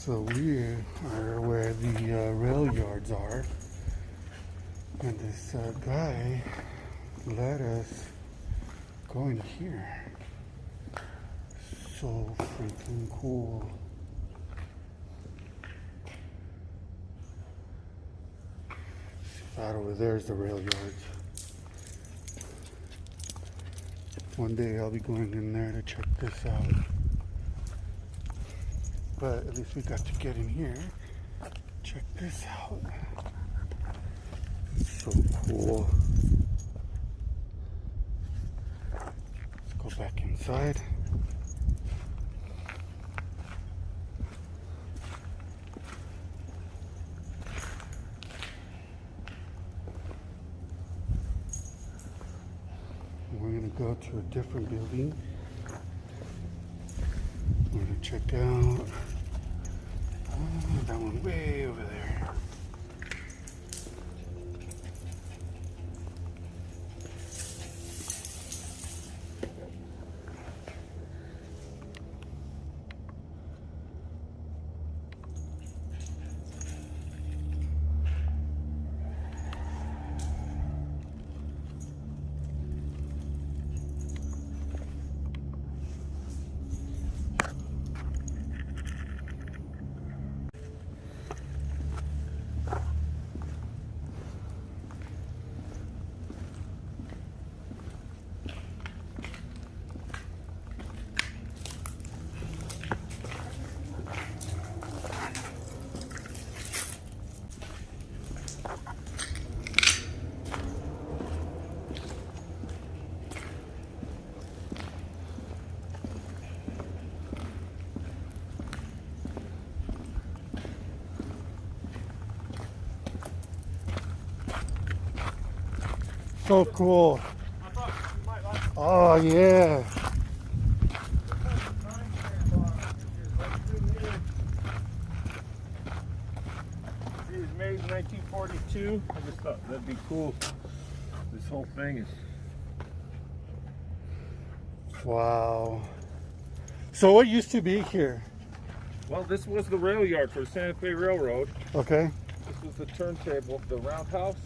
So we are where the rail yards are, and this guy let us go in here. So freaking cool. Right over there is the rail yards. One day I'll be going in there to check this out. But at least we got to get in here. Check this out. So cool. Let's go back inside. We're gonna go to a different building. We're gonna check out that one way over there. So cool. Oh yeah. It was made in 1942. I just thought that'd be cool. This whole thing is... Wow. So what used to be here? Well, this was the rail yard for the Santa Fe Railroad. Okay. This was the turntable, the roundhouse.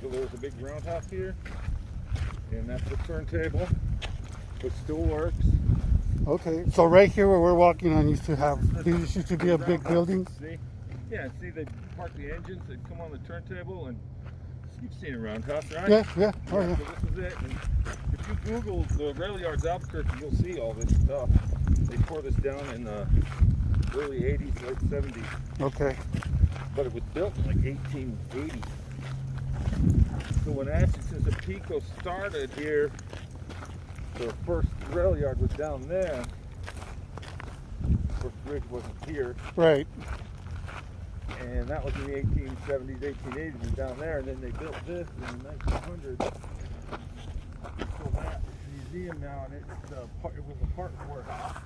So there was a big roundhouse here. And that's the turntable, which still works. Okay. So right here where we're walking on used to be a big building. See? Yeah, see they park the engines that come on the turntable, and you've seen a roundhouse, right? Yeah. Oh yeah. So this is it. And if you Google the rail yards Albuquerque, you'll see all this stuff. They tore this down in the early 80s, late 70s. Okay. But it was built in like 1880. So when Atchison and Pico started here, the first rail yard was down there. The first bridge wasn't here. Right. And that was in the 1870s, 1880s, and down there. And then they built this in the 1900s. So that museum now, and it was a part warehouse.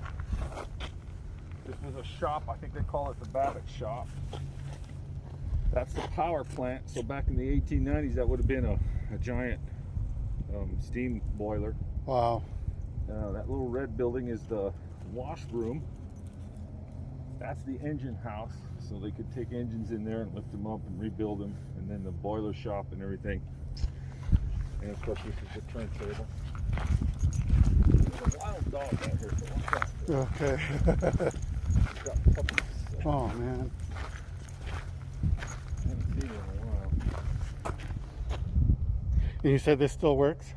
This was a shop. I think they call it the Babbitt shop. That's the power plant. So back in the 1890s, that would have been a giant steam boiler. Wow. That little red building is the washroom. That's the engine house. So they could take engines in there and lift them up and rebuild them. And then the boiler shop and everything. And of course, this is the turntable. There's a wild dog out here, so watch out. Okay. It's got puppies, so. Oh man. I haven't seen it in a while. And you said this still works?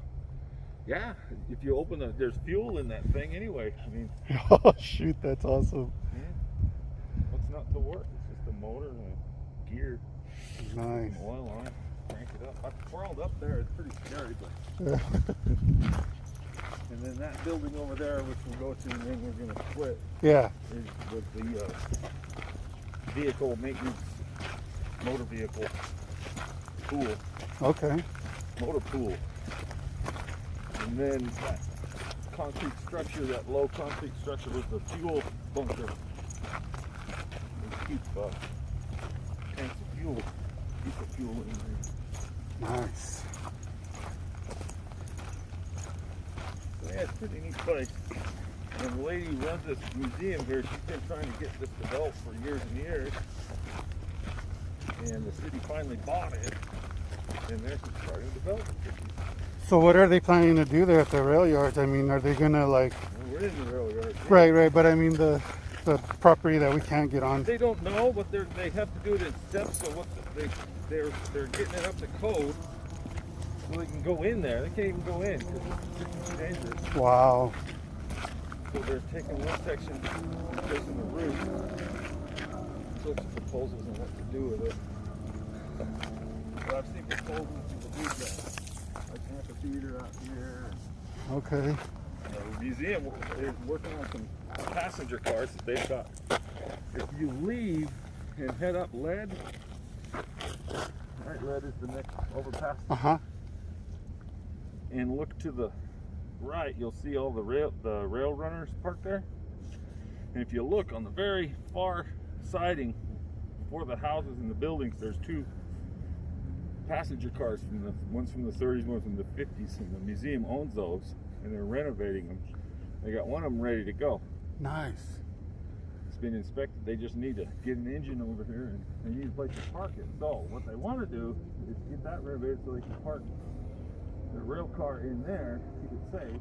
Yeah, if you open there's fuel in that thing anyway. I mean, Oh shoot, that's awesome. yeah. What's not to work? It's just a motor and a gear. Nice. Some oil on it. Crank it up. I crawled up there. It's pretty scary, but. And then that building over there, which we'll go to, and then we're going to split. Yeah. Was the vehicle maintenance, motor vehicle pool. Okay. Motor pool. And then that concrete structure, that low concrete structure, was the fuel bunker. They keep tanks of fuel, keep the fuel in there. Nice. So yeah, it's a pretty neat place. And the lady who runs this museum here, she's been trying to get this developed for years and years. And the city finally bought it, and they're starting to develop it. So what are they planning to do there at the rail yards? I mean, are they gonna like? Well, we're in the rail yard. Right. But I mean the property that we can't get on. They don't know, but they have to do it in steps. So what they're getting it up to code, so they can go in there. They can't even go in because it's too dangerous. Wow. So they're taking one section, replacing the roof. So it's proposals on what to do with it. But I've seen proposals to do that. Like amphitheater out here. Okay. The museum is working on some passenger cars that they've got. If you leave and head up Lead, right, Lead is the next overpass. And look to the right, you'll see all the rail runners parked there. And if you look on the very far siding for the houses and the buildings, there's two passenger cars one's from the 30s, one's from the 50s, and the museum owns those, and they're renovating them. They got one of them ready to go. Nice. It's been inspected. They just need to get an engine over here, and they need a place to park it. So what they want to do is get that renovated so they can park the rail car in there, keep it safe.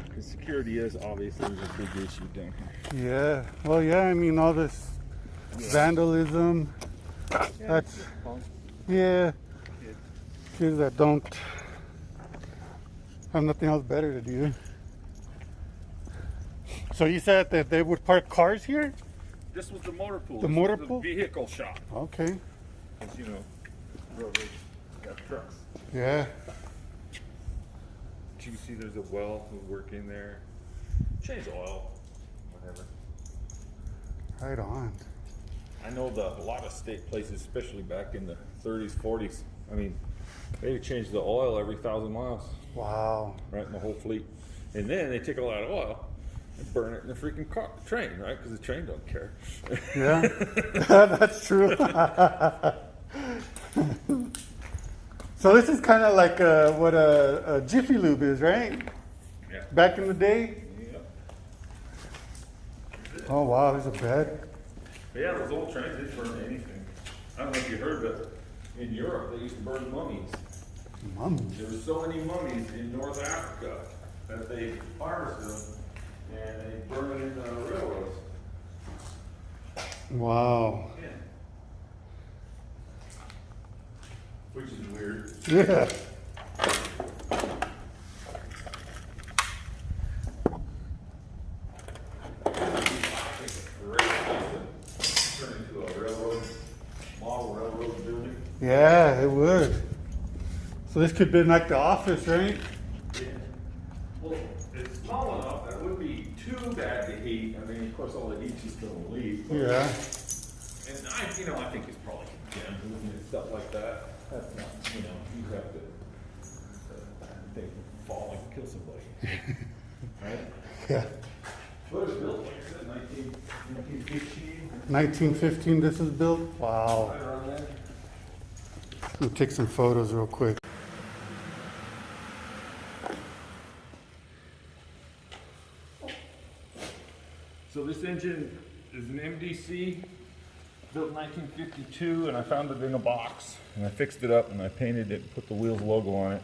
Because security is obviously a big issue down here. Yeah. Well, yeah. I mean, all this vandalism. That's kids that don't have nothing else better to do. So you said that they would park cars here? This was the motor pool. The This motor was pool? The vehicle shop. Okay. Because, you know, railroads got trucks. Yeah. You can see there's a well who work in there. Change oil, whatever. Right on. I know a lot of state places, especially back in the 30s, 40s. I mean, they changed the oil every 1,000 miles. Wow. Right, in the whole fleet. And then they take all that oil and burn it in the freaking train, right? Because the train don't care. Yeah, that's true. So this is kind of like what a Jiffy Lube is, right? Yeah. Back in the day? Yeah. Oh, wow, there's a bed. But yeah, those old trains, they burn anything. I don't know if you heard, but in Europe, they used to burn mummies. Mummies? There were so many mummies in North Africa that they harvested them and they burn them in the railroads. Wow. Yeah. Which is weird. Yeah. Yeah, it would. So this could be like the office, right? Yeah. Well, it's small enough that it wouldn't be too bad to heat. I mean, of course, all the heat's just going to leave. Yeah. And I think it's probably condemned looking at stuff like that. That's not, you have to think fall and kill somebody. Right? Yeah. What was built like I said, 1915? 1915 this is built? Wow. Right around there. We'll take some photos real quick. So this engine is an MDC, built in 1952, and I found it in a box, and I fixed it up, and I painted it, and put the Wheels logo on it.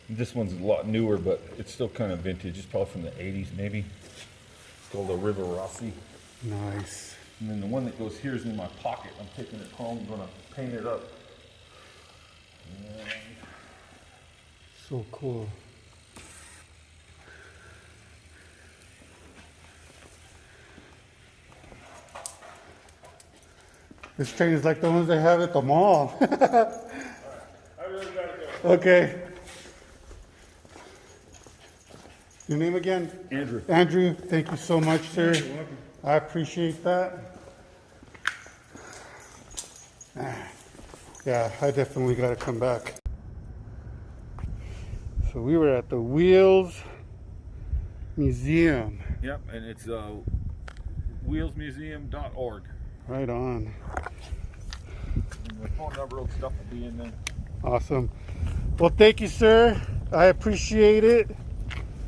And this one's a lot newer, but it's still kind of vintage. It's probably from the 80s, maybe. It's called a River Rossi. Nice. And then the one that goes here is in my pocket. I'm taking it home, I'm gonna paint it up. And So cool. This train is like the ones they have at the mall. I really gotta go. Okay. Your name again? Andrew. Andrew, thank you so much, sir. You're welcome. I appreciate that. Yeah, I definitely got to come back. So we were at the Wheels Museum. Yep, and it's wheelsmuseum.org. Right on. And the phone number and stuff will be in there. Awesome. Well, thank you, sir. I appreciate it.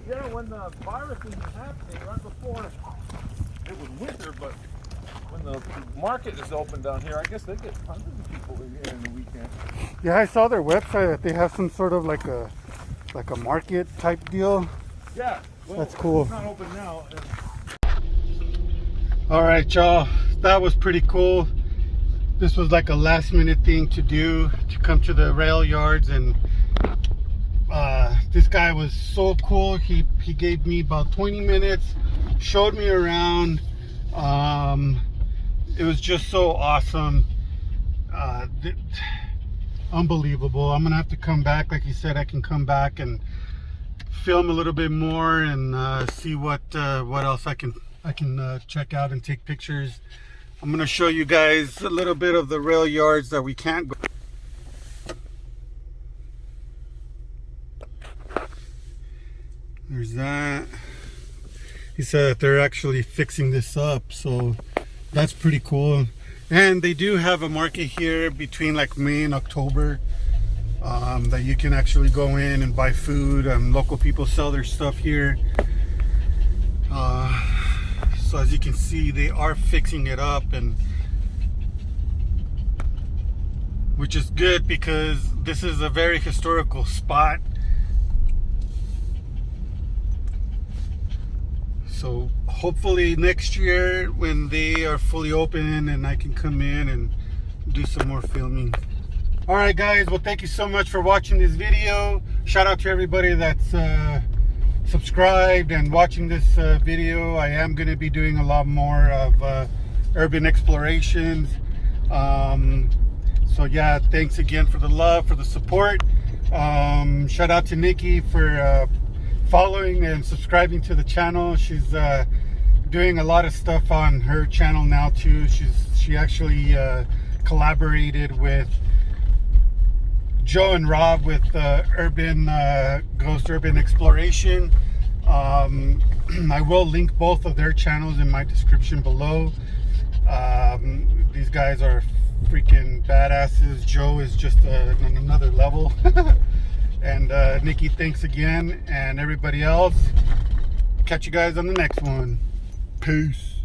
Yeah, when the virus was happening, right before it was winter, but when the market is open down here, I guess they get hundreds of people in here in the weekend. Yeah, I saw their website that they have some sort of like a market type deal. Yeah, well, that's cool. It's not open now. All right, y'all, that was pretty cool. This was like a last minute thing to do, to come to the rail yards, and this guy was so cool. He gave me about 20 minutes, showed me around. It was just so awesome. Unbelievable. I'm gonna have to come back. Like he said, I can come back and film a little bit more and see what else I can check out and take pictures. I'm gonna show you guys a little bit of the rail yards that we can't go. There's that. He said that they're actually fixing this up, so that's pretty cool. And they do have a market here between like May and October, that you can actually go in and buy food. Local people sell their stuff here. So as you can see, they are fixing it up, and which is good because this is a very historical spot. So hopefully next year when they are fully open and I can come in and do some more filming. All right, guys, well, thank you so much for watching this video. Shout out to everybody that's subscribed and watching this video. I am going to be doing a lot more of urban explorations. So yeah, thanks again for the love, for the support. Shout out to Nicki for following and subscribing to the channel. She's doing a lot of stuff on her channel now too. She actually collaborated with Joe and Rob with Ghost Urban Exploration. I will link both of their channels in my description below. These guys are freaking badasses. Joe is just on another level. And Nicki, thanks again, and everybody else. Catch you guys on the next one. Peace.